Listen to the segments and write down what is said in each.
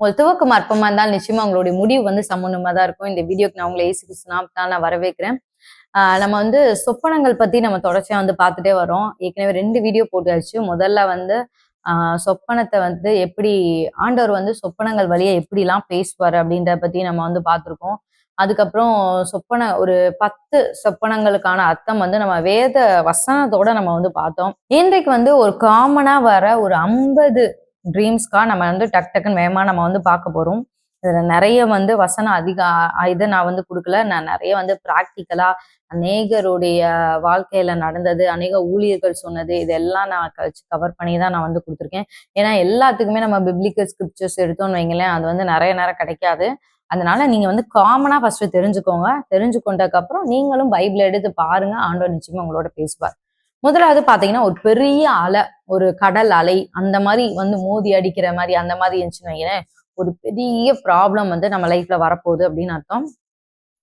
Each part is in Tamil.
உங்கள் துவக்கம் அற்பமா இருந்தால் நிச்சயமா உங்களுடைய முடிவு வந்து சமூலமா தான் இருக்கும். இந்த வீடியோக்கு நான் உங்களை இயேசு கிறிஸ்து நாமத்தினால நான் வரவேற்கிறேன். நம்ம வந்து சொப்பனங்கள் பத்தி நம்ம தொடர்ச்சியா வந்து பார்த்துட்டே வரோம். ஏற்கனவே 2 வீடியோ போட்டாச்சு. முதல்ல வந்து சொப்பனத்த வந்து எப்படி ஆண்டவர் வந்து சொப்பனங்கள் வழியா எப்படிலாம் பேசுவாரு அப்படின்றத பத்தி நம்ம வந்து பார்த்துருக்கோம். அதுக்கப்புறம் ஒரு 10 சொப்பனங்களுக்கான அர்த்தம் வந்து நம்ம வேத வசனத்தோட நம்ம வந்து பார்த்தோம். இன்றைக்கு வந்து ஒரு காமனா வர ஒரு 50 ட்ரீம்ஸ்க்கா நம்ம வந்து டக் டக்குன்னு வேகமா நம்ம வந்து பார்க்க போறோம். இதுல நிறைய வந்து வசனம் அதிக இதை நான் வந்து கொடுக்கல. நான் நிறைய வந்து பிராக்டிக்கலா அநேகருடைய வாழ்க்கையில நடந்தது, அநேக ஊழியர்கள் சொன்னது, இதெல்லாம் நான் கவர் பண்ணி தான் நான் வந்து கொடுத்துருக்கேன். ஏன்னா எல்லாத்துக்குமே நம்ம பிப்ளிக்கல் ஸ்கிரிப்சர்ஸ் எடுத்தோம்னு வைங்களேன், அது வந்து நிறைய நேரம் கிடைக்காது. அதனால நீங்க வந்து காமனா ஃபர்ஸ்ட் தெரிஞ்சுக்கோங்க. தெரிஞ்சுக்கொண்டதுக்கு அப்புறம் நீங்களும் பைபிள் எடுத்து பாருங்க. ஆண்டவர் நிச்சயமா உங்களோட பேசுவார். முதலாவது பாத்தீங்கன்னா, ஒரு பெரிய அலை, ஒரு கடல் அலை அந்த மாதிரி வந்து மோதி அடிக்கிற மாதிரி அந்த மாதிரி இருந்துச்சுன்னு வைங்களேன், ஒரு பெரிய ப்ராப்ளம் வந்து நம்ம லைஃப்ல வரப்போகுது அப்படின்னு அர்த்தம்.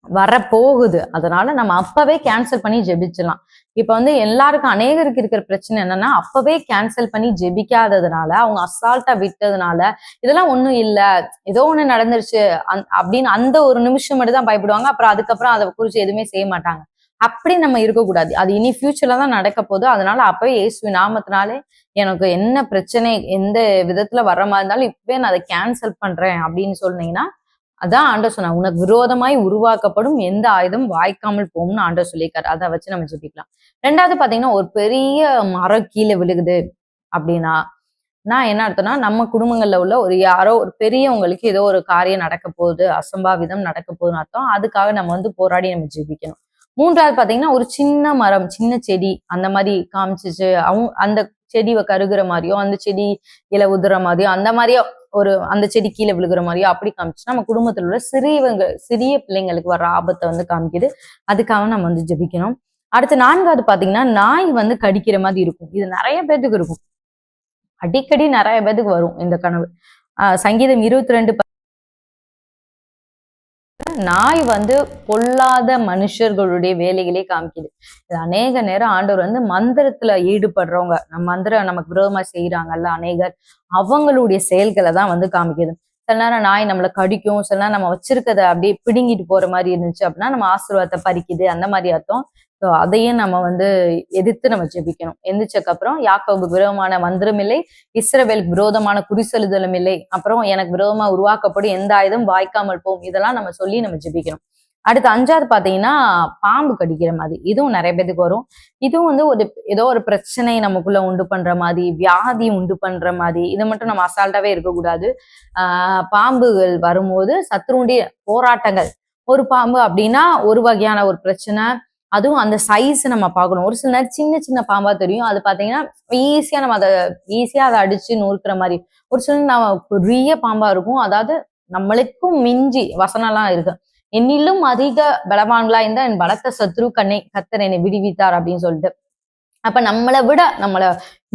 வரப்போகுது. அதனால நம்ம அப்பவே கேன்சல் பண்ணி ஜெபிச்சிடலாம். இப்ப வந்து எல்லாருக்கும் அநேகருக்கு இருக்கிற பிரச்சனை என்னன்னா, அப்பவே கேன்சல் பண்ணி ஜெபிக்காததுனால, அவங்க அசால்ட்டா விட்டதுனால, இதெல்லாம் ஒண்ணும் இல்ல, ஏதோ ஒண்ணு நடந்துருச்சு அப்படின்னு அந்த ஒரு நிமிஷம் மட்டும் தான் பயப்படுவாங்க. அப்புறம் அதுக்கப்புறம் அதை குறிச்சு எதுவுமே செய்ய மாட்டாங்க. அப்படி நம்ம இருக்கக்கூடாது. அது இனி ஃபியூச்சர்ல தான் நடக்க போகுது. அதனால அப்பவே இயேசுவின் நாமத்தினாலே எனக்கு என்ன பிரச்சனை எந்த விதத்துல வர்ற மாதிரி இருந்தாலும் இப்பவே நான் அதை கேன்சல் பண்றேன் அப்படின்னு சொன்னீங்கன்னா, அதான் ஆண்டவர் சொன்னார். உனக்கு விரோதமாய் உருவாக்கப்படும் எந்த ஆயுதம் வாய்க்காமல் போகும்னு ஆண்டவர் சொல்லியிருக்காரு. அதை வச்சு நம்ம ஜெபிக்கலாம். 2வது பாத்தீங்கன்னா, ஒரு பெரிய மரம் கீழே விழுகுது அப்படின்னா, நான் என்ன அர்த்தம்னா, நம்ம குடும்பங்கள்ல உள்ள ஒரு யாரோ ஒரு பெரியவங்களுக்கு ஏதோ ஒரு காரியம் நடக்க போகுது, அசம்பாவிதம் நடக்க போகுதுன்னு அர்த்தம். அதுக்காக நம்ம வந்து போராடி நம்ம ஜெபிக்கணும். 3வது பாத்தீங்கன்னா, ஒரு சின்ன மரம், சின்ன செடி அந்த மாதிரி காமிச்சிச்சு, அந்த செடி கருகுற மாதிரியோ, அந்த செடி இலை உதுற மாதிரியோ, அந்த மாதிரியோ அந்த செடி கீழே விழுகிற மாதிரியோ அப்படி காமிச்சுன்னா நம்ம குடும்பத்தில் உள்ள சிறிய பிள்ளைங்களுக்கு வர ஆபத்தை வந்து காமிக்குது. அதுக்காக நம்ம வந்து ஜெபிக்கணும். அடுத்து 4வது பாத்தீங்கன்னா, நாய் வந்து கடிக்கிற மாதிரி இருக்கும். இது நிறைய பேத்துக்கு இருக்கும். அடிக்கடி நிறைய பேத்துக்கு வரும் இந்த கனவு. சங்கீதம் 22 நாய் வந்து பொல்லாத மனுஷர்களுடைய வேலைகளே காமிக்குது. இது அநேக நேரம் ஆண்டவர் வந்து மந்திரத்துல ஈடுபடுறவங்க, மந்திரம் நமக்கு விரோதமா செய்யறாங்கல்ல அநேகர், அவங்களுடைய செயல்களை தான் வந்து காமிக்குது. சில நேரம் நாய் நம்மளை கடிக்கும், சில நேரம் நம்ம வச்சிருக்கதை அப்படியே பிடுங்கிட்டு போற மாதிரி இருந்துச்சு அப்படின்னா நம்ம ஆசீர்வாதத்தை பறிக்குது அந்த மாதிரி அர்த்தம். ஸோ அதையும் நம்ம வந்து எதிர்த்து நம்ம ஜெபிக்கணும். எந்திரிச்சக்கு அப்புறம் யாக்கோபுக்கு விரோதமான மந்திரம் இல்லை, இஸ்ரவேலுக்கு விரோதமான குறிசெலுதலும் இல்லை, அப்புறம் எனக்கு விரோதமா உருவாக்கப்படும் எந்த ஆயுதம் வாய்க்காமல் போகும், இதெல்லாம் நம்ம சொல்லி நம்ம ஜெபிக்கணும். அடுத்து 5வது பாத்தீங்கன்னா, பாம்பு கடிக்கிற மாதிரி. இதுவும் நிறைய பேருக்கு வரும். இதுவும் வந்து ஏதோ ஒரு பிரச்சனை நமக்குள்ள உண்டு பண்ற மாதிரி, வியாதி உண்டு பண்ற மாதிரி. இதை மட்டும் நம்ம அசால்ட்டாவே இருக்கக்கூடாது. பாம்புகள் வரும்போது சத்ருடைய போராட்டங்கள். ஒரு பாம்பு அப்படின்னா ஒரு வகையான ஒரு பிரச்சனை. அதுவும் அந்த சைஸ் நம்ம பார்க்கணும். ஒரு சில நேரம் சின்ன சின்ன பாம்பா தெரியும். அது பாத்தீங்கன்னா ஈஸியா அதை அடிச்சு நொறுக்கிற மாதிரி. ஒரு சில பெரிய பாம்பா இருக்கும். அதாவது நம்மளுக்கும் மிஞ்சி வசனம் எல்லாம் இருக்கு. என்னிலும் அதிக பலவான்களா இருந்தா என் பலத்த சத்ரு கர்த்தர் என்னை விடுவித்தார் அப்படின்னு சொல்லிட்டு. அப்ப நம்மளை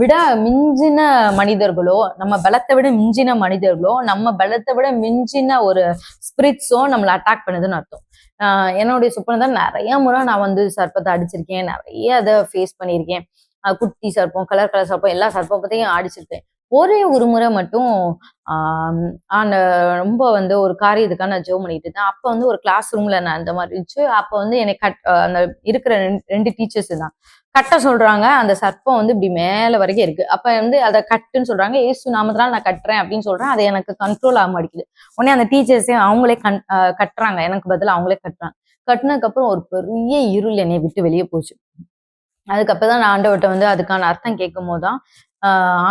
விட மிஞ்சின மனிதர்களோ, நம்ம பலத்தை விட மிஞ்சின மனிதர்களோ, நம்ம பலத்தை விட மிஞ்சின ஒரு ஸ்பிரிட்ஸோ நம்மளை அட்டாக் பண்ணுதுன்னு அர்த்தம். என்னுடைய சுப்பனம் நிறைய முறை நான் வந்து சர்ப்பத்தை அடிச்சிருக்கேன், நிறைய அதை ஃபேஸ் பண்ணியிருக்கேன். குட்டி சர்ப்பம், கலர் கலர் சர்ப்பம், எல்லா சர்ப்பத்தையும் அடிச்சிருக்கேன். ஒரே ஒரு முறை மட்டும் அந்த ரொம்ப வந்து ஒரு காரியத்துக்காக நான் ஜெபம் பண்ணிட்டு இருந்தேன். அப்ப வந்து ஒரு கிளாஸ் ரூம்ல நான் அந்த மாதிரி இருந்துச்சு. அப்ப வந்து என்னை அந்த இருக்கிற 2 டீச்சர்ஸ் தான் கட்ட சொல்றாங்க. அந்த சர்ப்பம் வந்து இப்படி மேல வரைக்கும் இருக்கு. அப்ப வந்து அதை கட்டுன்னு சொல்றாங்க. இயேசு நாமத்தினால நான் கட்டுறேன் அப்படின்னு சொல்றேன். அது எனக்கு கண்ட்ரோல் ஆக மாட்டேங்குது. உடனே அந்த டீச்சர்ஸே அவங்களே கட்டுறாங்க. எனக்கு பதிலா அவங்களே கட்டுறாங்க. கட்டினதுக்கு அப்புறம் ஒரு பெரிய இருள் என்னை விட்டு வெளியே போச்சு. அதுக்கப்புறம் தான் நான் ஆண்டவர்கிட்ட வந்து அதுக்கான அர்த்தம் கேட்கும் போதுதான்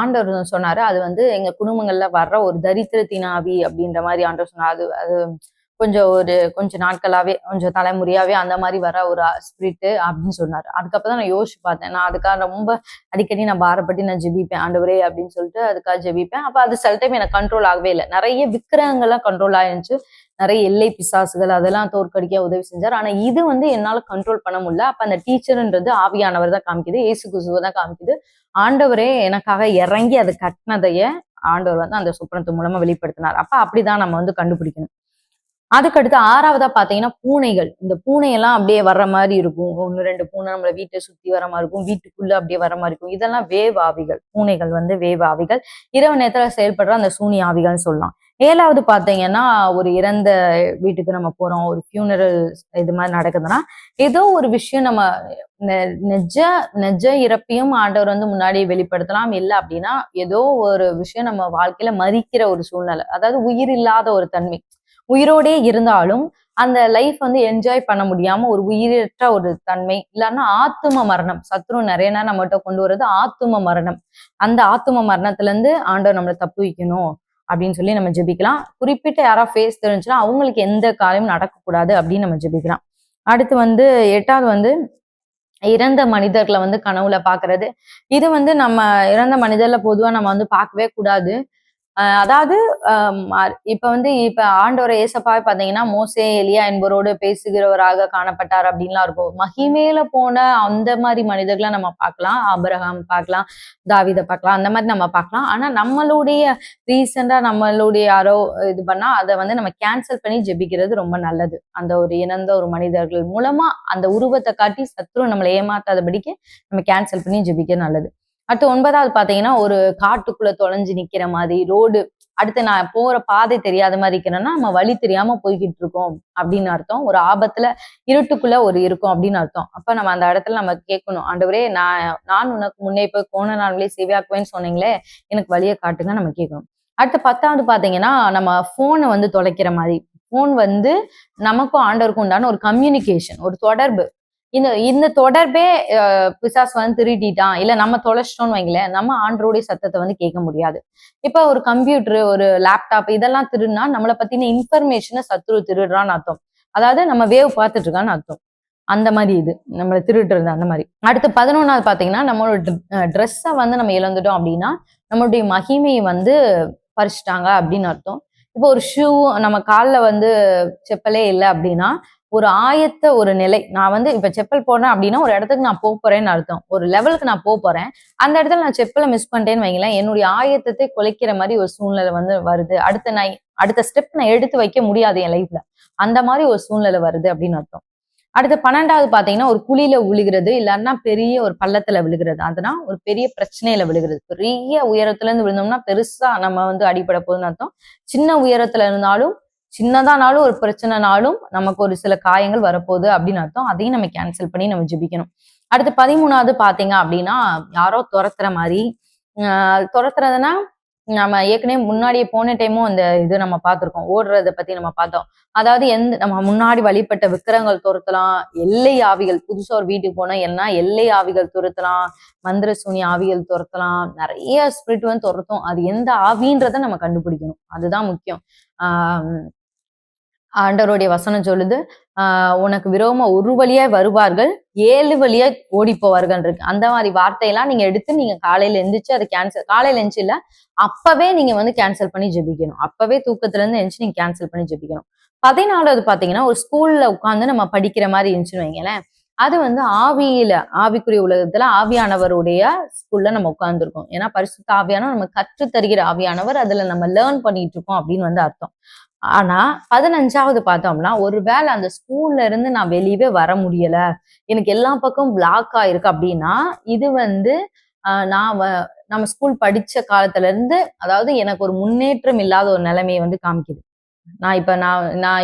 ஆண்டவர் சொன்னாரு, அது வந்து எங்க குடும்பங்கள்ல வர்ற ஒரு தரித்திரத்தின் ஆவி அப்படின்ற மாதிரி ஆண்டவர் சொன்னார். அது கொஞ்ச நாட்களாவே, கொஞ்சம் தலைமுறையாவே அந்த மாதிரி வர ஒரு ஸ்பிரிட் அப்படின்னு சொன்னாரு. அதுக்கப்புறம் தான் நான் யோசிச்சு பார்த்தேன். நான் அதுக்காக ரொம்ப அடிக்கடி நான் பாரப்பட்டு நான் ஜெபிப்பேன், ஆண்டவரே அப்படின்னு சொல்லிட்டு அதுக்காக ஜெபிப்பேன். அப்ப அது சில டைம் எனக்கு கண்ட்ரோல் ஆகவே இல்லை. நிறைய விக்கிரகங்கள்லாம் கண்ட்ரோல் ஆயிருந்துச்சு. நிறைய எல்லை பிசாசுகள் அதெல்லாம் தோற்கடிக்க உதவி செஞ்சார். ஆனா இது வந்து என்னால கண்ட்ரோல் பண்ண முடியல. அப்ப அந்த டீச்சர்ன்றது ஆவியானவர் தான் காமிக்குது, இயேசு கிறிஸ்துவ தான் காமிக்குது. ஆண்டவரே எனக்காக இறங்கி அதை கட்டினதைய ஆண்டவர் வந்து அந்த சொப்பனத்து மூலமா வெளிப்படுத்தினார். அப்ப அப்படிதான் நம்ம வந்து கண்டுபிடிக்கணும். அதுக்கடுத்து 6வதா பாத்தீங்கன்னா பூனைகள். இந்த பூனையெல்லாம் அப்படியே வர்ற மாதிரி இருக்கும். 1, 2 பூனை நம்மள வீட்ட சுத்தி வர மாரி இருக்கும். வீட்டுக்குள்ள அப்படியே வர மாரி இருக்கும். இதெல்லாம் வேவ் ஆவிகள். பூனைகள் வந்து வேவ் ஆவிகள். இரவு நேரத்துல செயல்படுற அந்த சூனிய ஆவிகள்னு சொல்லலாம். 7வது பாத்தீங்கன்னா, ஒரு இறந்த வீட்டுக்கு நம்ம போறோம். ஒரு ஃபியூனரல் இது மாரி நடக்குதுன்னா, ஏதோ ஒரு விஷயம் நம்ம நெ நெஜ நெஜ இறப்பையும் ஆண்டவர் வந்து முன்னாடி வெளிப்படுத்தலாம். இல்ல அப்படின்னா, ஏதோ ஒரு விஷயம் நம்ம வாழ்க்கையில மரிக்கிற ஒரு சூழ்நிலை. அதாவது உயிர் இல்லாத ஒரு தன்மை. உயிரோடே இருந்தாலும் அந்த லைஃப் வந்து என்ஜாய் பண்ண முடியாம ஒரு உயிரற்ற ஒரு தன்மை இல்லைன்னா ஆத்தும மரணம். சத்ரு நிறைய நேரம் நம்மகிட்ட கொண்டு வர்றது ஆத்தும மரணம். அந்த ஆத்தும மரணத்துல இருந்து ஆண்டவர் நம்மளை தப்பு வைக்கணும் அப்படின்னு சொல்லி நம்ம ஜெபிக்கலாம். குறிப்பிட்ட யாராவது ஃபேஸ் தெரிஞ்சுன்னா அவங்களுக்கு எந்த காரியமும் நடக்கக்கூடாது அப்படின்னு நம்ம ஜெபிக்கலாம். அடுத்து வந்து 8வது வந்து இறந்த மனிதர்களை வந்து கனவுல பாக்குறது. இது வந்து நம்ம இறந்த மனிதர்ல பொதுவா நம்ம வந்து பார்க்கவே கூடாது. அதாவது இப்ப ஆண்டவரை ஏசப்பாவே பாத்தீங்கன்னா மோசே எலியா என்பவரோடு பேசுகிறவராக காணப்பட்டார் அப்படின்லாம் இருக்கும். மகிமேல போன அந்த மாதிரி மனிதர்களை நம்ம பார்க்கலாம். ஆபிரகாம் பார்க்கலாம், தாவீதை பார்க்கலாம், அந்த மாதிரி நம்ம பார்க்கலாம். ஆனா நம்மளுடைய ரீசெண்டா நம்மளுடைய யாரோ இது பண்ணா அதை வந்து நம்ம கேன்சல் பண்ணி ஜெபிக்கிறது ரொம்ப நல்லது. அந்த ஒரு இறந்த ஒரு மனிதர்கள் மூலமா அந்த உருவத்தை காட்டி சத்ரு நம்மளை ஏமாத்தாதபடிக்கு நம்ம கேன்சல் பண்ணி ஜெபிக்கிறது நல்லது. அடுத்து 9வது பாத்தீங்கன்னா ஒரு காட்டுக்குள்ள தொலைஞ்சு நிக்கிற மாதிரி ரோடு. அடுத்து நான் போற பாதை தெரியாத மாதிரி இருக்கிறேன்னா நம்ம வழி தெரியாம போய்கிட்டு இருக்கோம் அப்படின்னு அர்த்தம். ஒரு ஆபத்துல இருட்டுக்குள்ள ஒரு இருக்கும் அப்படின்னு அர்த்தம். அப்ப நம்ம அந்த இடத்துல நம்ம கேட்கணும், ஆண்டவரே நான் உனக்கு முன்னே போய் போன நாள்களே செவியாக்குவேன்னு சொன்னீங்களே, எனக்கு வழியை காட்டுங்க நம்ம கேட்கணும். அடுத்து 10வது பாத்தீங்கன்னா நம்ம போனை வந்து தொலைக்கிற மாதிரி. போன் வந்து நமக்கும் ஆண்டவருக்கும் உண்டான ஒரு கம்யூனிகேஷன், ஒரு தொடர்பு. இந்த இந்த தொடர்பே பிசாசு வந்து திருடிட்டான் இல்ல நம்ம தொலைச்சிட்டோம்னு வைங்களேன், நம்ம ஆண்டவருடைய சத்தத்தை வந்து கேட்க முடியாது. இப்ப ஒரு கம்ப்யூட்டர், ஒரு லேப்டாப் இதெல்லாம் திருடுனா நம்மளை பத்தின இன்ஃபர்மேஷனை சத்ரு திருடுறான்னு அர்த்தம். அதாவது நம்ம வேவ் பார்த்துட்டு இருக்கான்னு அர்த்தம். அந்த மாதிரி இது நம்மளை திருடுறது அந்த மாதிரி. அடுத்து 11வது பாத்தீங்கன்னா நம்மளோட ட்ரெஸ்ஸை வந்து நம்ம இழந்துட்டோம் அப்படின்னா நம்மளுடைய மகிமையை வந்து பறிச்சுட்டாங்க அப்படின்னு அர்த்தம். இப்போ ஒரு ஷூ நம்ம காலில் வந்து செப்பலே இல்லை அப்படின்னா ஒரு ஆயத்த ஒரு நிலை. நான் வந்து இப்ப செப்பல் போடுறேன் அப்படின்னா ஒரு இடத்துக்கு நான் போறேன்னு அர்த்தம். ஒரு லெவலுக்கு நான் போறேன். அந்த இடத்துல நான் செப்பலை மிஸ் பண்ணிட்டேன்னு வைங்களேன், என்னுடைய ஆயத்தத்தை குலைக்கிற மாதிரி ஒரு சூழ்நிலை வந்து வருது. அடுத்த ஸ்டெப் நான் எடுத்து வைக்க முடியாது என் லைஃப்ல. அந்த மாதிரி ஒரு சூழ்நிலை வருது அப்படின்னு அர்த்தம். அடுத்து 12வது பாத்தீங்கன்னா ஒரு குழியில விழுகிறது, இல்லைன்னா பெரிய ஒரு பள்ளத்துல விழுகிறது. அதுனா ஒரு பெரிய பிரச்சனையில விழுகிறது. பெரிய உயரத்துல இருந்து விழுந்தோம்னா பெருசா நம்ம வந்து அடிபட போகுதுன்னு அர்த்தம். சின்ன உயரத்துல இருந்தாலும் சின்னதானாலும் ஒரு பிரச்சனைனாலும் நமக்கு ஒரு சில காயங்கள் வரப்போகுது அப்படின்னு அர்த்தம். அதையும் நம்ம கேன்சல் பண்ணி நம்ம ஜெபிக்கணும். அடுத்து 13வது பாத்தீங்க அப்படின்னா யாரோ துரத்துற மாதிரி. துரத்துறதுன்னா நம்ம ஏற்கனவே முன்னாடியே போன டைமும் அந்த இது நம்ம பார்த்திருக்கோம். ஓடுறத பத்தி நம்ம பார்த்தோம். அதாவது நம்ம முன்னாடி வழிபட்ட விக்கிரகங்கள் துரத்தலாம், எல்லை ஆவிகள் புதுசா ஒரு வீட்டுக்கு போனா என்ன எல்லை ஆவிகள் துரத்தலாம், மந்திர சூனி ஆவிகள் துரத்தலாம், நிறைய ஸ்பிரிட் வந்து துரத்தும். அது எந்த ஆவின்றத நம்ம கண்டுபிடிக்கணும். அதுதான் முக்கியம். ஆஹ் ஆண்டவருடைய வசனம் சொல்லுது, உனக்கு விரோதமா ஒரு வழியாய் வருவார்கள், 7 வழியாய் ஓடி போவார்கள் இருக்கு. அந்த மாதிரி வார்த்தையெல்லாம் நீங்க எடுத்து நீங்க காலையில எந்திரிச்சு அதை காலையில எந்திரிச்சு இல்ல, அப்பவே நீங்க வந்து கேன்சல் பண்ணி ஜெபிக்கணும். அப்பவே தூக்கத்துல இருந்து எந்திரிச்சு நீங்க கேன்சல் பண்ணி ஜெபிக்கணும். 14வது பாத்தீங்கன்னா ஒரு ஸ்கூல்ல உட்கார்ந்து நம்ம படிக்கிற மாதிரி இருந்துச்சுன்னு வைங்களேன், அது வந்து ஆவிக்குரிய உலகத்துல ஆவியானவருடைய ஸ்கூல்ல நம்ம உட்கார்ந்துருக்கோம். ஏன்னா பரிசுத்த ஆவியானவர் நம்ம கற்று தருகிற ஆவியானவர், அதுல நம்ம லேர்ன் பண்ணிட்டு இருக்கோம் அப்படின்னு வந்து அர்த்தம். ஆனா 15வது பார்த்தோம்னா ஒருவேளை அந்த ஸ்கூல்ல இருந்து நான் வெளியவே வர முடியல, எனக்கு எல்லா பக்கமும் பிளாக் ஆயிருக்கு அப்படின்னா இது வந்து நான் நம்ம ஸ்கூல் படிச்ச காலத்துல இருந்து அதாவது எனக்கு ஒரு முன்னேற்றம் இல்லாத ஒரு நிலைமையை வந்து காமிக்குது. நான்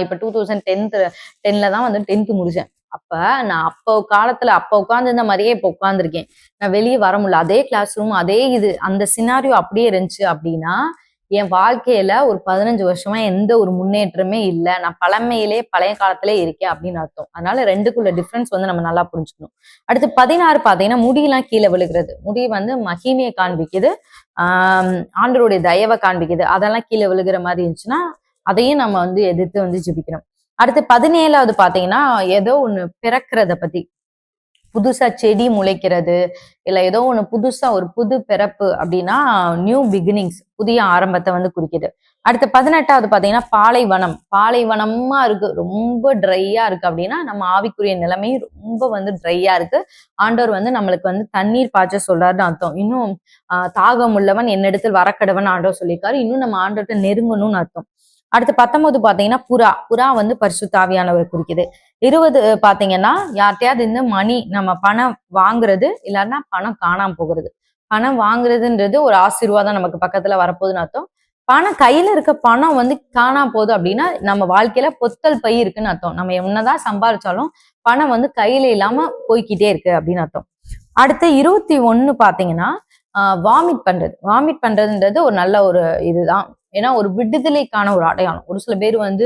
இப்ப 2010ல தான் வந்து 10th முடிச்சேன். அப்ப நான் அப்ப உட்கார்ந்து மாதிரியே இப்ப உட்கார்ந்துருக்கேன். நான் வெளியே வர முடியல. அதே கிளாஸ் ரூம் அதே இது அந்த சினாரியோ அப்படியே இருந்துச்சு அப்படின்னா என் வாழ்க்கையில ஒரு 15 வருஷமா எந்த ஒரு முன்னேற்றமே இல்லை. நான் பழைய காலத்திலே இருக்கேன் அப்படின்னு அர்த்தம். அதனால 2க்குள்ள டிஃபரன்ஸ் வந்து நம்ம நல்லா புரிஞ்சுக்கணும். அடுத்து 16 பாத்தீங்கன்னா முடியெல்லாம் கீழே விழுகிறது. முடி வந்து மகிமையை காண்பிக்குது, ஆண்டவருடைய தயவை காண்பிக்குது. அதெல்லாம் கீழே விழுகிற மாதிரி இருந்துச்சுன்னா அதையும் நம்ம வந்து எதிர்த்து வந்து ஜெபிக்கணும். அடுத்து 17வது பாத்தீங்கன்னா ஏதோ ஒண்ணு பிறக்கிறத பத்தி, புதுசா செடி முளைக்கிறது, இல்ல ஏதோ ஒண்ணு புதுசா ஒரு புது பிறப்பு அப்படின்னா நியூ பிகினிங்ஸ், புதிய ஆரம்பத்தை வந்து குறிக்குது. அடுத்த 18வது பாத்தீங்கன்னா பாலைவனமா இருக்கு, ரொம்ப ட்ரையா இருக்கு அப்படின்னா நம்ம ஆவிக்குரிய நிலைமை ரொம்ப வந்து ட்ரையா இருக்கு. ஆண்டவர் வந்து நம்மளுக்கு வந்து தண்ணீர் பாய்ச்ச சொல்றாருன்னு அர்த்தம். இன்னும் தாகம் உள்ளவன் என்னிடத்தில் வரக்கடவன் ஆண்டவர் சொல்லியிருக்காரு. இன்னும் நம்ம ஆண்டவர்கிட்ட நெருங்கணும்னு அர்த்தம். அடுத்து 19 பாத்தீங்கன்னா புறா. புறா வந்து பரிசுத்த ஆவியானவர் குறிக்குது. 20 பாத்தீங்கன்னா யார்கிட்டயாவது இந்த மணி நம்ம பணம் வாங்குறது, இல்லன்னா பணம் காணாம போகிறது. பணம் வாங்குறதுன்றது ஒரு ஆசீர்வாதம் நமக்கு பக்கத்துல வரப்போகுதுன்னு அர்த்தம். பணம் கையில இருக்க பணம் வந்து காணாம போகுது அப்படின்னா நம்ம வாழ்க்கையில பொத்தல் பை இருக்குன்னு அர்த்தம். நம்ம என்னதான் சம்பாதிச்சாலும் பணம் வந்து கையில இல்லாம போய்க்கிட்டே இருக்கு அப்படின்னு அர்த்தம். அடுத்து 21 பாத்தீங்கன்னா வாமிட் பண்றது. வாமிட் பண்றதுன்றது ஒரு நல்ல ஒரு இதுதான். ஏன்னா ஒரு விடுதலைக்கான ஒரு அடையாளம். ஒரு சில பேர் வந்து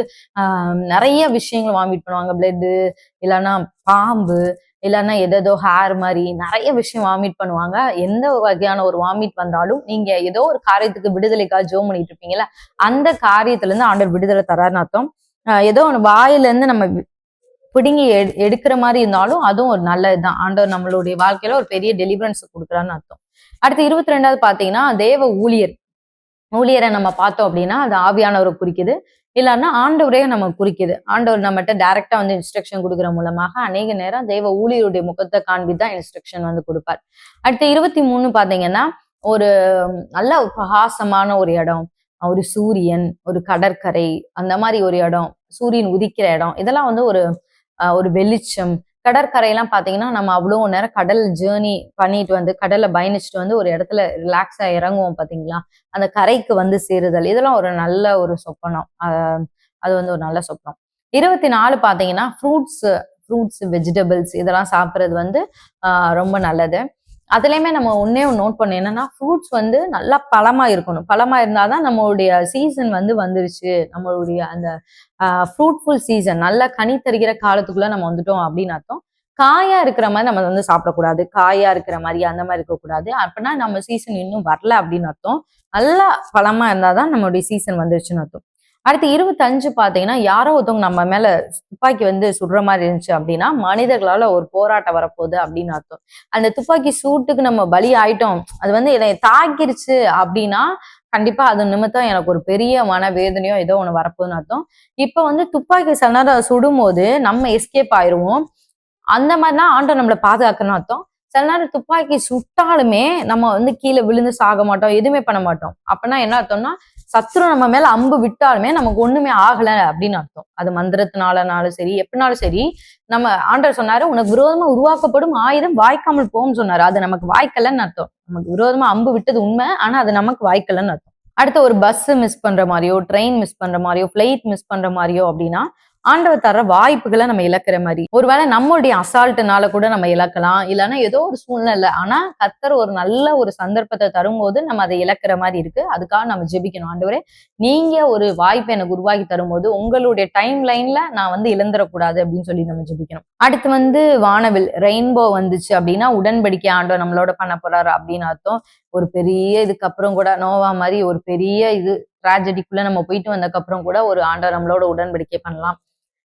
நிறைய விஷயங்கள் வாமிட் பண்ணுவாங்க. பிளட்டு, இல்லைன்னா பாம்பு, இல்லைன்னா எதோ ஹேர் மாதிரி நிறைய விஷயம் வாமிட் பண்ணுவாங்க. எந்த வகையான ஒரு வாமிட் வந்தாலும் நீங்க ஏதோ ஒரு காரியத்துக்கு விடுதலைக்காக ஜெபம் பண்ணிட்டு இருப்பீங்கல்ல, அந்த காரியத்துல இருந்து ஆண்டவர் விடுதலை தராருன்னு அர்த்தம். ஏதோ ஒன்று வாயில இருந்து நம்ம பிடுங்கி எடுக்கிற மாதிரி இருந்தாலும் அதுவும் ஒரு நல்லதுதான். ஆண்டவர் நம்மளுடைய வாழ்க்கையில ஒரு பெரிய டெலிவரன்ஸ் கொடுக்குறான்னு அர்த்தம். அடுத்து 22வது பாத்தீங்கன்னா தேவ ஊழியர். ஊழியரை நம்ம பார்த்தோம் அப்படின்னா அது ஆவியானவரை குறிக்குது. இல்லைன்னா ஆண்டவரே நம்ம குறிக்குது. ஆண்டவர் நம்மகிட்ட டைரக்டா வந்து இன்ஸ்ட்ரக்ஷன் கொடுக்குற மூலமாக அநேக நேரம் தேவ ஊழியருடைய முகத்தை காண்பிதான் இன்ஸ்ட்ரக்ஷன் வந்து கொடுப்பார். அடுத்து 23 பாத்தீங்கன்னா ஒரு நல்ல பிரகாசமான ஒரு இடம், ஒரு சூரியன், ஒரு கடற்கரை, அந்த மாதிரி ஒரு இடம், சூரியன் உதிக்கிற இடம், இதெல்லாம் வந்து ஒரு வெளிச்சம். கடற்கரையெல்லாம் பாத்தீங்கன்னா நம்ம அவ்வளவு நேரம் கடல் ஜேர்னி பண்ணிட்டு வந்து கடல்ல பயணிச்சுட்டு வந்து ஒரு இடத்துல ரிலாக்ஸா இறங்குவோம் பாத்தீங்களா, அந்த கரைக்கு வந்து சேருதல், இதெல்லாம் ஒரு நல்ல ஒரு சொப்பனம். அது வந்து ஒரு நல்ல சொப்பனம். 24 பாத்தீங்கன்னா ஃப்ரூட்ஸ் வெஜிடபிள்ஸ் இதெல்லாம் சாப்பிட்றது வந்து ரொம்ப நல்லது. அதுலயுமே நம்ம ஒன்னே நோட் பண்ணோம் என்னன்னா, ஃப்ரூட்ஸ் வந்து நல்லா பழமா இருக்கணும். பழமா இருந்தாதான் நம்மளுடைய சீசன் வந்து வந்துருச்சு. நம்மளுடைய அந்த ஃப்ரூட்ஃபுல் சீசன், நல்லா கனி தருகிற காலத்துக்குள்ள நம்ம வந்துட்டோம் அப்படின்னு அர்த்தம். காயா இருக்கிற மாதிரி நம்ம வந்து சாப்பிடக்கூடாது. காயா இருக்கிற மாதிரி அந்த மாதிரி இருக்கக்கூடாது. அப்படின்னா நம்ம சீசன் இன்னும் வரல அப்படின்னு அர்த்தம். நல்லா பழமா இருந்தாதான் நம்மளுடைய சீசன் வந்துருச்சுன்னு அர்த்தம். அடுத்து 25 பாத்தீங்கன்னா யாரோ ஒருத்தவங்க நம்ம மேல துப்பாக்கி வந்து சுடுற மாதிரி இருந்துச்சு அப்படின்னா மனிதர்களால ஒரு போராட்டம் வரப்போகுது அப்படின்னு அர்த்தம். அந்த துப்பாக்கி சூட்டுக்கு நம்ம பலி ஆயிட்டோம், அது வந்து என்னை தாக்கிருச்சு அப்படின்னா கண்டிப்பா அது நிமித்தம் எனக்கு ஒரு பெரிய மனவேதனையோ ஏதோ ஒண்ணு வரப்போகுதுன்னு அர்த்தம். இப்ப வந்து துப்பாக்கி சில நேரம் சுடும் போது நம்ம எஸ்கேப் ஆயிருவோம். அந்த மாதிரிலாம் ஆண்டவர் நம்மளை பாதுகாக்கணும்னு அர்த்தம். சில நேரம் துப்பாக்கி சுட்டாலுமே நம்ம வந்து கீழே விழுந்து சாக மாட்டோம், எதுவுமே பண்ண மாட்டோம். அப்படின்னா என்ன அர்த்தம்னா சத்ரு நம்ம மேல அம்பு விட்டாலுமே நமக்கு ஒண்ணுமே ஆகல அப்படின்னு அர்த்தம். அது மந்திரத்தினாலனாலும் சரி, எப்படினாலும் சரி, நம்ம ஆண்டவர் சொன்னாரு உனக்கு விரோதமா உருவாக்கப்படும் ஆயுதம் வாய்க்காமல் போகும் சொன்னாரு. அது நமக்கு வாய்க்கலன்னு அர்த்தம். நமக்கு விரோதமா அம்பு விட்டது உண்மை, ஆனா அது நமக்கு வாய்க்கலன்னு அர்த்தம். அடுத்து ஒரு பஸ் மிஸ் பண்ற மாதிரியோ, ட்ரெயின் மிஸ் பண்ற மாதிரியோ, பிளைட் மிஸ் பண்ற மாதிரியோ அப்படின்னா ஆண்டவர் தர வாய்ப்புகளை நம்ம இழக்கிற மாதிரி. ஒருவேளை நம்மளுடைய அசால்ட்டுனால கூட நம்ம இழக்கலாம், இல்லைன்னா ஏதோ ஒரு சூழ்நிலை. ஆனா கர்த்தர் ஒரு நல்ல ஒரு சந்தர்ப்பத்தை தரும்போது நம்ம அதை இழக்கிற மாதிரி இருக்கு. அதுக்காக நம்ம ஜெபிக்கணும். ஆண்டவரே நீங்க ஒரு வாய்ப்பை எனக்கு உருவாக்கி தரும்போது உங்களுடைய டைம் லைன்ல நான் வந்து இழந்துடக்கூடாது அப்படின்னு சொல்லி நம்ம ஜெபிக்கணும். அடுத்து வந்து வானவில் ரெயின்போ வந்துச்சு அப்படின்னா உடன்படிக்கை ஆண்டவர் நம்மளோட பண்ண போறாரு அப்படின்னு அர்த்தம். ஒரு பெரிய இதுக்கப்புறம் கூட நோவா மாதிரி ஒரு பெரிய இது டிராஜடிக்குள்ள நம்ம போயிட்டு வந்ததுக்கு அப்புறம் கூட ஒரு ஆண்டவர் நம்மளோட உடன்படிக்கை பண்ணலாம்.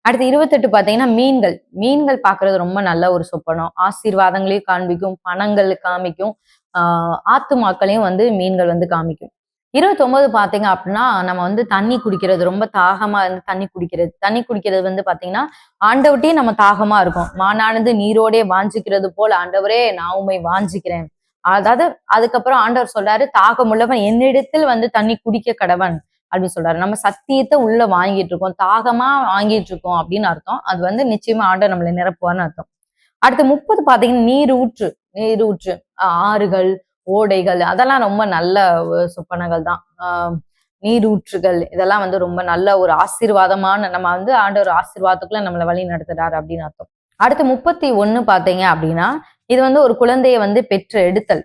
அடுத்து 28 பாத்தீங்கன்னா மீன்கள். மீன்கள் பாக்குறது ரொம்ப நல்ல ஒரு சொப்பனம். ஆசீர்வாதங்களையும் காண்பிக்கும், பணங்கள் காமிக்கும், ஆத்துமாக்களையும் வந்து மீன்கள் வந்து காமிக்கும். 29 பாத்தீங்க அப்படின்னா நம்ம வந்து தண்ணி குடிக்கிறது, ரொம்ப தாகமா இருந்து தண்ணி குடிக்கிறது. தண்ணி குடிக்கிறது வந்து பாத்தீங்கன்னா ஆண்டவர்ட்டே நம்ம தாகமா இருக்கும். மானானது நீரோடே வாஞ்சிக்கிறது போல ஆண்டவரே நான் உம்மை வாஞ்சிக்கிறேன். அதாவது அதுக்கப்புறம் ஆண்டவர் சொல்றாரு தாகம் உள்ளவன் என்னிடத்தில் வந்து தண்ணி குடிக்க கடவன் அப்படின்னு சொல்றாரு. நம்ம சத்தியத்தை உள்ள வாங்கிட்டு இருக்கோம், தாகமா வாங்கிட்டு இருக்கோம் அப்படின்னு அர்த்தம். அது வந்து நிச்சயமா ஆண்டவர் நம்மளை நிரப்புவான்னு அர்த்தம். அடுத்து 30 பாத்தீங்கன்னா நீரூற்று ஆறுகள், ஓடைகள், அதெல்லாம் ரொம்ப நல்ல சொப்பனங்கள் தான். நீரூற்றுகள் இதெல்லாம் வந்து ரொம்ப நல்ல ஒரு ஆசீர்வாதமான, நம்ம வந்து ஆண்டவர் ஆசீர்வாதத்துக்குள்ள நம்மளை வழி நடத்துறாரு அப்படின்னு அர்த்தம். அடுத்து 31 பாத்தீங்க அப்படின்னா இது வந்து ஒரு குழந்தைய வந்து பெற்று எடுத்தல்.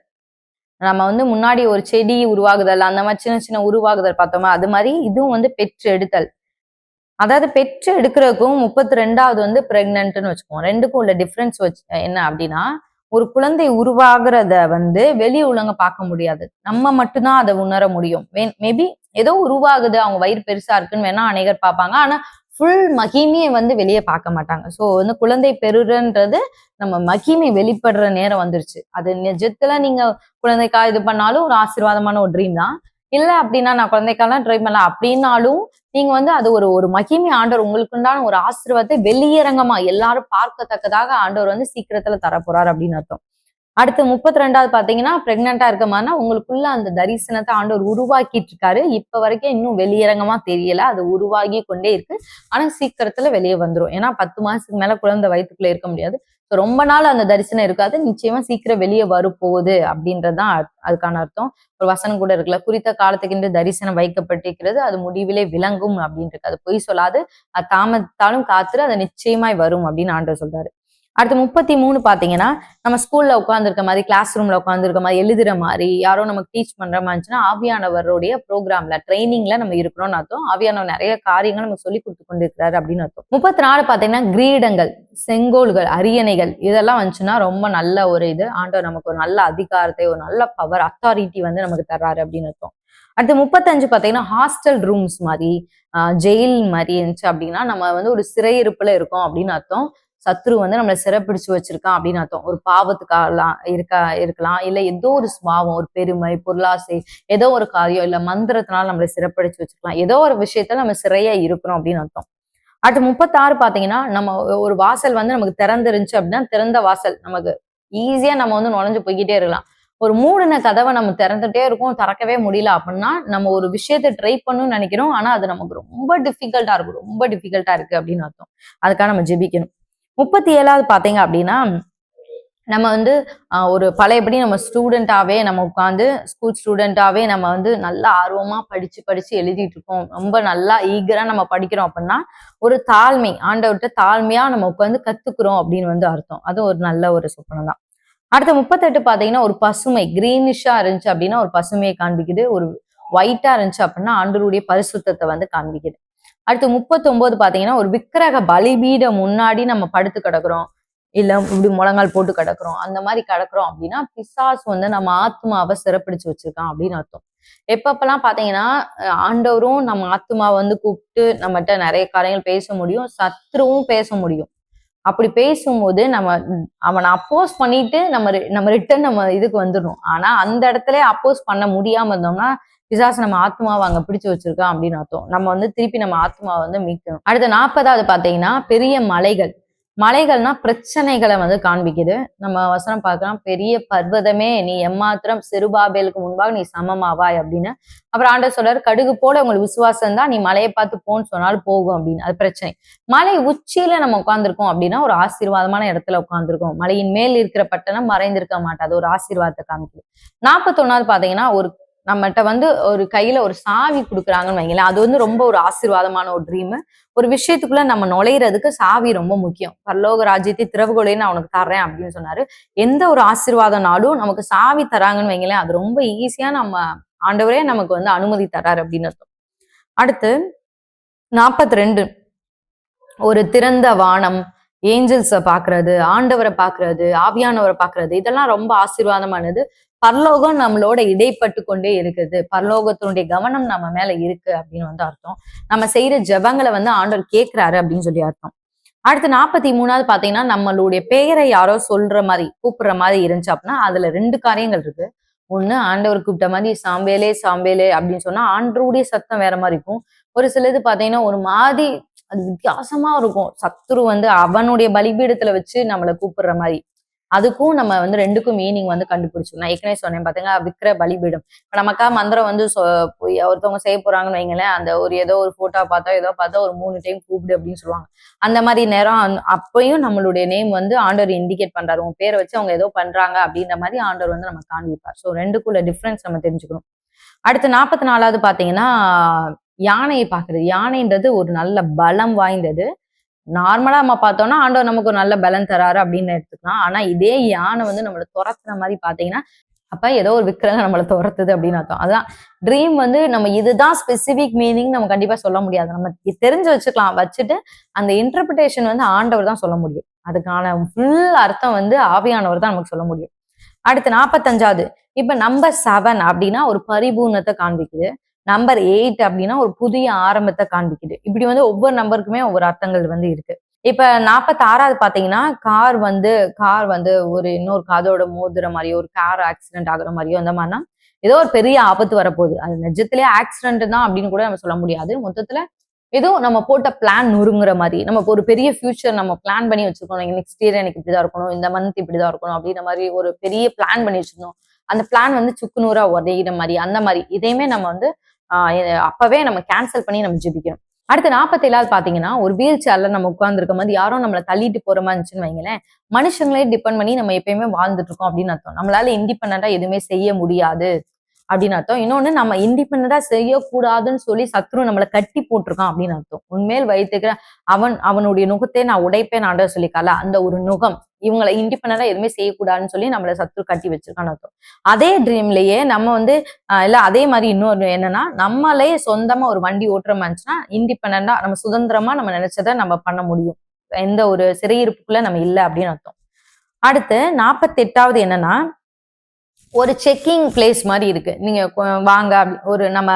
நம்ம வந்து முன்னாடி ஒரு செடி உருவாகுதல் அந்த மாதிரி சின்ன சின்ன உருவாகுதல் பார்த்தோமா, அது மாதிரி இதுவும் வந்து பெற்று எடுத்தல். அதாவது பெற்று எடுக்கிறதுக்கும் 32வது வந்து பிரெக்னன்ட்னு வச்சுக்குவோம். ரெண்டுக்கும் உள்ள டிஃபரன்ஸ் என்ன அப்படின்னா ஒரு குழந்தை உருவாகிறத வந்து வெளி உலக பார்க்க முடியாது, நம்ம மட்டும்தான் அதை உணர முடியும். மேபி ஏதோ உருவாகுது, அவங்க வயிறு பெருசா இருக்குன்னு வேணா அநேகர் பார்ப்பாங்க. ஆனா ஃபுல் மகிமையை வந்து வெளியே பார்க்க மாட்டாங்க. ஸோ வந்து குழந்தை பெறுறன்றது நம்ம மகிமை வெளிப்படுற நேரம் வந்துருச்சு. அது நிஜத்துல நீங்க குழந்தைக்கா இது பண்ணாலும் ஒரு ஆசீர்வாதமான ஒரு ட்ரீம் தான். இல்ல அப்படின்னா நான் குழந்தைக்காலாம் ட்ரை பண்ணலாம் அப்படின்னாலும் நீங்க வந்து அது ஒரு மகிமை ஆண்டவர் உங்களுக்கு உண்டான ஒரு ஆசீர்வாதத்தை வெளியரங்கமா எல்லாரும் பார்க்கத்தக்கதாக ஆண்டவர் வந்து சீக்கிரத்துல தரப்போறாரு அப்படின்னு அர்த்தம். அடுத்து 32வது பாத்தீங்கன்னா பிரெக்னெண்டா இருக்க மாதிரினா உங்களுக்குள்ள அந்த தரிசனத்தை ஆண்டவர் உருவாக்கிட்டு இருக்காரு. இப்ப வரைக்கும் இன்னும் வெளியரங்கமா தெரியல. அது உருவாகி கொண்டே இருக்கு. ஆனா சீக்கிரத்துல வெளியே வந்துரும். ஏன்னா 10 மாசத்துக்கு மேல குழந்தை வயித்துக்குள்ள இருக்க முடியாது. ரொம்ப நாள் அந்த தரிசனம் இருக்காது. நிச்சயமா சீக்கிரம் வெளியே வரப்போகுது அப்படின்றதுதான் அதுக்கான அர்த்தம். ஒரு வசனம் கூட இருக்குல்ல, குறித்த காலத்துக்கென்று தரிசனம் வைக்கப்பட்டிருக்கிறது, அது முடிவிலே விளங்கும் அப்படின்ட்டு இருக்கு. அது பொய் சொல்லாது, அது தாமதித்தாலும் காத்துரு, அது நிச்சயமாய் வரும் அப்படின்னு ஆண்டவர் சொல்றாரு. அடுத்து 33 பாத்தீங்கன்னா, நம்ம ஸ்கூல்ல உட்கார்ந்துருக்க மாதிரி, கிளாஸ் ரூம்ல உட்கார்ந்துருக்க மாதிரி, எழுதுற மாதிரி, யாரோ நமக்கு டீச் பண்ற மாதிரி இருந்துச்சுன்னா, ஆவியானவருடைய ப்ரோக்ராம்ல, ட்ரைனிங்ல நம்ம இருக்கிறோம்னு அர்த்தம். ஆவியானவர் நிறைய காரியங்கள் நம்ம சொல்லி கொடுத்து கொண்டு இருக்கிறாரு அப்படின்னு அர்த்தம். 34 பாத்தீங்கன்னா, கிரீடங்கள், செங்கோல்கள், அரியணைகள் இதெல்லாம் வந்துச்சுன்னா ரொம்ப நல்ல ஒரு இது. ஆண்டவர் நமக்கு ஒரு நல்ல அதிகாரத்தை, ஒரு நல்ல பவர், அத்தாரிட்டி வந்து நமக்கு தர்றாரு அப்படின்னு அர்த்தம். அடுத்து 35 பாத்தீங்கன்னா, ஹாஸ்டல் ரூம்ஸ் மாதிரி, ஜெயில் மாதிரி இருந்துச்சு அப்படின்னா, நம்ம வந்து ஒரு சிறையிருப்புல இருக்கோம் அப்படின்னு அர்த்தம். சத்ரு வந்து நம்மளை சிறைப்பிடிச்சு வச்சிருக்கான் அப்படின்னு அர்த்தம். ஒரு பாவத்துக்காகலாம் இருக்கலாம், இல்ல ஏதோ ஒரு சுபாவம், ஒரு பெருமை, பொருளாசை, ஏதோ ஒரு காரியம், இல்ல மந்திரத்தினால நம்மளை சிறைப்பிடிச்சு வச்சிருக்கலாம். ஏதோ ஒரு விஷயத்த நம்ம சிறையா இருக்கிறோம் அப்படின்னு அர்த்தம். அடுத்து 36 பாத்தீங்கன்னா, நம்ம ஒரு வாசல் வந்து நமக்கு திறந்துருந்துச்சு அப்படின்னா, திறந்த வாசல் நமக்கு ஈஸியா நம்ம வந்து நுழைஞ்சு போய்கிட்டே இருக்கலாம். ஒரு மூடின கதவை நம்ம திறந்துட்டே இருக்கோம், திறக்கவே முடியல அப்படின்னா, நம்ம ஒரு விஷயத்த ட்ரை பண்ணணும்னு நினைக்கிறோம். ஆனா அது நமக்கு ரொம்ப டிஃபிகல்ட்டா இருக்கும், ரொம்ப டிஃபிகல்ட்டா இருக்கு அப்படின்னு அர்த்தம். அதுக்காக நம்ம ஜெபிக்கணும். 37வது பாத்தீங்க அப்படின்னா, நம்ம வந்து ஒரு பழையபடி நம்ம ஸ்டூடெண்டாவே நம்ம உட்காந்து ஸ்கூல் ஸ்டூடெண்டாவே நம்ம வந்து நல்லா ஆர்வமா படிச்சு படிச்சு எழுதிட்டு இருக்கோம். ரொம்ப நல்லா ஈகரா நம்ம படிக்கிறோம் அப்படின்னா, ஒரு தாழ்மை, ஆண்டவர்கிட்ட தாழ்மையா நம்ம உட்காந்து கத்துக்கிறோம் அப்படின்னு வந்து அர்த்தம். அது ஒரு நல்ல ஒரு சொப்பனம் தான். அடுத்த 38 பாத்தீங்கன்னா, ஒரு பசுமை கிரீனிஷா இருந்துச்சு அப்படின்னா ஒரு பசுமையை காண்பிக்குது. ஒரு ஒயிட்டா இருந்துச்சு அப்படின்னா ஆண்டவருடைய பரிசுத்தத்தை வந்து காண்பிக்குது. அடுத்து 39 பாத்தீங்கன்னா, ஒரு விக்கிரக பலிபீடம் முன்னாடி நம்ம படுத்து கிடக்குறோம், இல்ல இப்படி முழங்கால் போட்டு கிடக்குறோம், அந்த மாதிரி கிடக்குறோம் அப்படின்னா பிசாசு வந்து நம்ம ஆத்மாவை சிறைப்பிடிச்சு வச்சிருக்கான் அப்படின்னு அர்த்தம். எப்பப்பெல்லாம் பாத்தீங்கன்னா, ஆண்டவரும் நம்ம ஆத்மாவை வந்து கூப்பிட்டு நம்மகிட்ட நிறைய காரியங்கள் பேச முடியும், சத்ருவும் பேச முடியும். அப்படி பேசும்போது நம்ம அவனை அப்போஸ் பண்ணிட்டு நம்ம ரிட்டர்ன் நம்ம இதுக்கு வந்துடணும். ஆனா அந்த இடத்துல அப்போஸ் பண்ண முடியாம இருந்தோம்னா பிசாசு நம்ம ஆத்மாவை அங்க பிடிச்சு வச்சிருக்கான் அப்படின்னு அர்த்தம். நம்ம வந்து திருப்பி நம்ம ஆத்மாவை வந்து மீட்கணும். அடுத்த 40வது பாத்தீங்கன்னா, பெரிய மலைகள். மலைகள்னா பிரச்சனைகளை வந்து காண்பிக்குது. நம்ம வசனம் பார்க்கலாம், பெரிய பர்வதமே நீ எம்மாத்திரம் செருபாபேலுக்கு முன்பாக நீ சமமாவாய் அப்படின்னு. அப்புறம் ஆண்டவர் சொல்றாரு, கடுகு போல உங்களுக்கு விசுவாசம் தான், நீ மலையை பார்த்து போன்னு சொன்னாலும் போகும் அப்படின்னு. அது பிரச்சனை. மலை உச்சியில நம்ம உட்கார்ந்துருக்கோம் அப்படின்னா ஒரு ஆசீர்வாதமான இடத்துல உட்கார்ந்துருக்கோம். மலையின் மேல் இருக்கிற பட்டணம் மறைந்திருக்க மாட்டாது, ஒரு ஆசீர்வாதத்தை காமிக்குது. 41வது பாத்தீங்கன்னா, ஒரு நம்மகிட்ட வந்து ஒரு கையில ஒரு சாவி கொடுக்குறாங்கன்னு வைங்களேன், அது வந்து ரொம்ப ஒரு ஆசீர்வாதமான ஒரு ட்ரீம். ஒரு விஷயத்துக்குள்ள நம்ம நுழையிறதுக்கு சாவி ரொம்ப முக்கியம். பரலோக ராஜ்யத்தை திறவுகோலையும் நான் உனக்கு தர்றேன் அப்படின்னு சொன்னாரு. எந்த ஒரு ஆசீர்வாதம்னாலும் நமக்கு சாவி தராங்கன்னு வைங்களேன், அது ரொம்ப ஈஸியா நம்ம ஆண்டவரே நமக்கு வந்து அனுமதி தர்றாரு அப்படின்னு அர்த்தம். அடுத்து 42 ஒரு திறந்த வானம், ஏஞ்சல்ஸை பாக்குறது, ஆண்டவரை பாக்குறது, ஆவியானவரை பாக்குறது, இதெல்லாம் ரொம்ப ஆசீர்வாதமானது. பரலோகம் நம்மளோட இடைப்பட்டு கொண்டே இருக்குது, பரலோகத்தினுடைய கவனம் நம்ம மேல இருக்கு அப்படின்னு வந்து அர்த்தம். நம்ம செய்யற ஜெபங்களை வந்து ஆண்டவர் கேட்கிறாரு அப்படின்னு சொல்லி அர்த்தம். அடுத்து 43வது பாத்தீங்கன்னா, நம்மளுடைய பெயரை யாரோ சொல்ற மாதிரி கூப்பிடுற மாதிரி இருந்துச்சு அப்படின்னா அதுல 2 காரியங்கள் இருக்கு. ஒண்ணு, ஆண்டவர் கூப்பிட்ட மாதிரி சாம்பேலே சாம்பேலே அப்படின்னு சொன்னா ஆண்டவருடைய சத்தம் வேற மாதிரி இருக்கும். ஒரு சிலது பாத்தீங்கன்னா ஒரு மாதிரி அது வித்தியாசமா இருக்கும். சத்துரு வந்து அவனுடைய பலிபீடத்துல வச்சு நம்மளை கூப்பிடுற மாதிரி. அதுக்கும் நம்ம வந்து 2க்கும் மீனிங் வந்து கண்டுபிடிச்சோம். நான் ஏற்கனவே சொன்னேன் பாத்தீங்கன்னா, விக்கிர பலிபீடம். இப்ப நமக்கா மந்திரம் வந்து ஒருத்தவங்க செய்ய போறாங்கன்னு வைங்களேன், அந்த ஏதோ ஒரு போட்டோ பார்த்தா ஒரு 3 டைம் கூப்பிடு அப்படின்னு சொல்லுவாங்க. அந்த மாதிரி நேரம் அப்பயும் நம்மளுடைய நேம் வந்து ஆண்டவர் இண்டிகேட் பண்றாரு. உங்க பேரை வச்சு அவங்க ஏதோ பண்றாங்க அப்படின்ற மாதிரி ஆண்டவர் வந்து நம்ம காண்பிப்பார். ஸோ 2க்குள்ள டிஃபரன்ஸ் நம்ம தெரிஞ்சுக்கணும். அடுத்து 44வது பாத்தீங்கன்னா, யானையை பாக்குறது. யானைன்றது ஒரு நல்ல பலம் வாய்ந்தது. நார்மலா நம்ம பார்த்தோம்னா ஆண்டவர் நமக்கு ஒரு நல்ல பலன் தராரு அப்படின்னு எடுத்துக்கலாம். ஆனா இதே யானை வந்து நம்மள துரத்துற மாதிரி பாத்தீங்கன்னா, அப்ப ஏதோ ஒரு விக்கிரகம் நம்மள துரத்துது அப்படின்னு அர்த்தம். அதான் ட்ரீம் வந்து நம்ம இதுதான் ஸ்பெசிபிக் மீனிங் நம்ம கண்டிப்பா சொல்ல முடியாது. நம்ம தெரிஞ்சு வச்சுட்டு அந்த இன்டர்பிரிட்டேஷன் வந்து ஆண்டவர் தான் சொல்ல முடியும். அதுக்கான ஃபுல் அர்த்தம் வந்து ஆவியானவர் தான் நமக்கு சொல்ல முடியும். அடுத்து 45வது, இப்ப நம்பர் 7 அப்படின்னா ஒரு பரிபூர்ணத்தை காண்பிக்குது. நம்பர் 8 அப்படின்னா ஒரு புதிய ஆரம்பத்தை காண்பிக்குது. இப்படி வந்து ஒவ்வொரு நம்பருக்குமே ஒவ்வொரு அர்த்தங்கள் வந்து இருக்கு. இப்ப 46வது பாத்தீங்கன்னா, கார் வந்து ஒரு இன்னொரு காதோட மோதுற மாதிரியோ, ஒரு கார் ஆக்சிடென்ட் ஆகுற மாதிரியோ, அந்த மாதிரினா ஏதோ ஒரு பெரிய ஆபத்து வரப்போகுது. அது நிஜத்திலேயே ஆக்சிடென்ட் தான் அப்படின்னு கூட நம்ம சொல்ல முடியாது. மொத்தத்துல ஏதோ நம்ம போட்ட பிளான் நொறுங்குற மாதிரி. நம்ம ஒரு பெரிய ஃபியூச்சர் நம்ம பிளான் பண்ணி வச்சிருக்கோம். நெக்ஸ்ட் இயர் எனக்கு இப்படிதான் இருக்கணும், இந்த மந்த் இப்படிதான் இருக்கணும் அப்படின்ற மாதிரி ஒரு பெரிய பிளான் பண்ணி வச்சிருந்தோம். அந்த பிளான் வந்து சுக்குநூறா உடையிற மாதிரி, அந்த மாதிரி இதையுமே நம்ம வந்து அப்பவே நம்ம கேன்சல் பண்ணி நம்ம ஜெபிக்கணும். அடுத்து 47வது பாத்தீங்கன்னா, ஒரு வீல் சேர்ல நம்ம உட்கார்ந்துருக்க மாதிரி யாரோ நம்மள தள்ளிட்டு போற மாதிரி இருந்துச்சுன்னு வைங்களேன், மனுஷங்களே டிபெண்ட் பண்ணி நம்ம எப்பயுமே வாழ்ந்துட்டு இருக்கோம் அப்படின்னு அர்த்தம். நம்மளால இண்டிபெண்டன்டா எதுவுமே செய்ய முடியாது அப்படின்னு அர்த்தம். இன்னொன்னு நம்ம இண்டிபெண்டண்டா செய்யக்கூடாதுன்னு சொல்லி சத்ரு நம்மள கட்டி போட்டிருக்கான் அப்படின்னு அர்த்தம். உன்மேல் வைத்திருக்கிற அவனுடைய நுகத்தை நான் உடைப்பேன் ஆண்டவர் சொல்லிக்கால, அந்த ஒரு நுகம் இவங்களை இண்டிபெண்டண்டா எதுவுமே செய்யக்கூடாதுன்னு சொல்லி நம்மள சத்ரு கட்டி வச்சிருக்கான்னு அர்த்தம். அதே ட்ரீம்லயே நம்ம வந்து இல்ல அதே மாதிரி இன்னொரு என்னன்னா, நம்மளே சொந்தமா ஒரு வண்டி ஓட்டுற மாதிரி இருந்துச்சுன்னா இண்டிபெண்டண்டா நம்ம சுதந்திரமா நம்ம நினைச்சதை நம்ம பண்ண முடியும். எந்த ஒரு சிறையிருப்புக்குள்ள நம்ம இல்லை அப்படின்னு அர்த்தம். அடுத்து 48வது என்னன்னா, ஒரு செக்கிங் பிளேஸ் மாதிரி இருக்கு. நீங்க வாங்க ஒரு நம்ம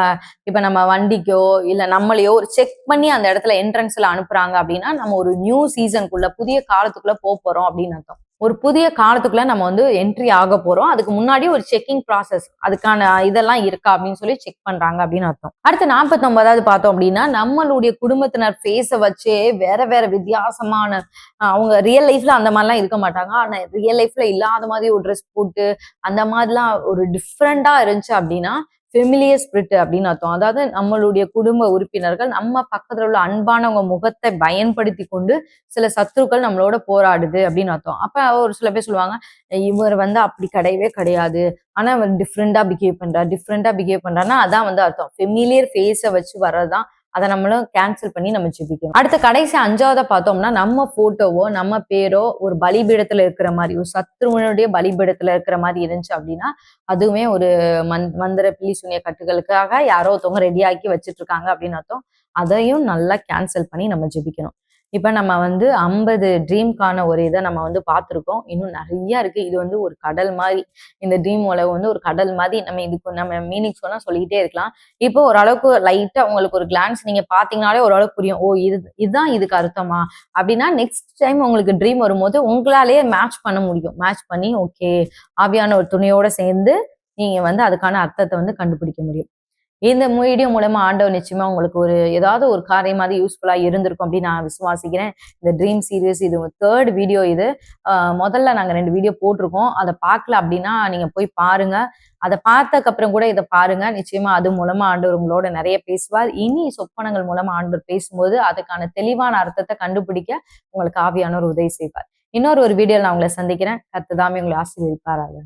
இப்ப நம்ம வண்டிக்கோ இல்ல நம்மளையோ ஒரு செக் பண்ணி அந்த இடத்துல என்ட்ரன்ஸ்ல அனுப்புறாங்க அப்படின்னா நம்ம ஒரு நியூ சீசனுக்குள்ள புதிய காலத்துக்குள்ள போறோம் அப்படின்னு அர்த்தம். ஒரு புதிய காலத்துக்குள்ள நம்ம வந்து என்ட்ரி ஆக போறோம். அதுக்கு முன்னாடி ஒரு செக்கிங் ப்ராசஸ் அதுக்கான இதெல்லாம் இருக்கா அப்படின்னு சொல்லி செக் பண்றாங்க அப்படின்னு அர்த்தம். அடுத்து 49வது பார்த்தோம் அப்படின்னா, நம்மளுடைய குடும்பத்தினர் ஃபேஸ வச்சே வேற வேற வித்தியாசமான அவங்க ரியல் லைஃப்ல அந்த மாதிரிலாம் இருக்க மாட்டாங்க. ஆனா ரியல் லைஃப்ல இல்லாத மாதிரி ஒரு ட்ரெஸ் போட்டு அந்த மாதிரிலாம் ஒரு டிஃப்ரெண்டா இருந்துச்சு அப்படின்னா ஃபெமிலியர் ஸ்பிரிட் அப்படின்னு அர்த்தம். அதாவது நம்மளுடைய குடும்ப உறுப்பினர்கள் நம்ம பக்கத்துல உள்ள அன்பானவங்க முகத்தை பயன்படுத்தி கொண்டு சில சத்துருக்கள் நம்மளோட போராடுது அப்படின்னு அர்த்தம். அப்ப ஒரு சில பேர் சொல்லுவாங்க, இவர் வந்து அப்படி கிடையவே கிடையாது, ஆனா அவர் டிஃப்ரெண்டா பிஹேவ் பண்றாருன்னா அதான் வந்து அர்த்தம். ஃபெமிலியர் ஃபேஸை வச்சு வர்றதுதான். அதை நம்மளும் கேன்சல் பண்ணி நம்ம ஜெபிக்கணும். அடுத்த கடைசி 5வது பார்த்தோம்னா, நம்ம போட்டோவோ நம்ம பேரோ ஒரு பலிபீடத்துல இருக்கிற மாதிரி ஒரு சத்ருவனுடைய பலிபீடத்துல இருக்கிற மாதிரி இருந்துச்சு அப்படின்னா அதுவுமே ஒரு மந்திர பில்லி சூனிய கட்டுகளுக்காக யாரோ ஒருத்தவங்க ரெடி ஆக்கி வச்சிட்டு இருக்காங்க அப்படின்னு அர்த்தம். அதையும் நல்லா கேன்சல் பண்ணி நம்ம ஜெபிக்கணும். இப்ப நம்ம வந்து 50 ட்ரீம்க்கான ஒரு இதை நம்ம வந்து பார்த்துருக்கோம். இன்னும் நிறைய இருக்கு. இது வந்து ஒரு கடல் மாதிரி. இந்த ட்ரீம் உலகம் வந்து ஒரு கடல் மாதிரி. நம்ம இதுக்கு நம்ம மீனிங் சொன்னா சொல்லிக்கிட்டே இருக்கலாம். இப்போ ஓரளவுக்கு லைட்டா உங்களுக்கு ஒரு கிளான்ஸ் நீங்க பாத்தீங்கன்னாலே ஓரளவுக்கு புரியும். ஓ இதுதான் இதுக்கு அர்த்தமா அப்படின்னா நெக்ஸ்ட் டைம் உங்களுக்கு ட்ரீம் வரும்போது உங்களாலேயே மேட்ச் பண்ண முடியும். மேட்ச் பண்ணி ஓகே ஆவியான ஒரு துணையோட சேர்ந்து நீங்க வந்து அதுக்கான அர்த்தத்தை வந்து கண்டுபிடிக்க முடியும். இந்த வீடியோ மூலமா ஆண்டவர் நிச்சயமா உங்களுக்கு ஒரு ஏதாவது ஒரு காரியமாவது யூஸ்ஃபுல்லா இருந்திருக்கும் அப்படின்னு நான் விசுவாசிக்கிறேன். இந்த ட்ரீம் சீரியஸ் இது 3rd வீடியோ இது. முதல்ல நாங்க 2 வீடியோ போட்டிருக்கோம். அதை பார்க்கல அப்படின்னா நீங்க போய் பாருங்க. அதை பார்த்ததுக்கு அப்புறம் கூட இதை பாருங்க. நிச்சயமா அது மூலமா ஆண்டவர் உங்களோட நிறைய பேசுவார். இனி சொப்பனங்கள் மூலமா ஆண்டவர் பேசும்போது அதுக்கான தெளிவான அர்த்தத்தை கண்டுபிடிக்க உங்களுக்கு ஆவியானவர் உதவி செய்வார். இன்னொரு வீடியோல நான் உங்களை சந்திக்கிறேன். கர்த்தர் தாமே உங்களை ஆசீர்வதிப்பாராக.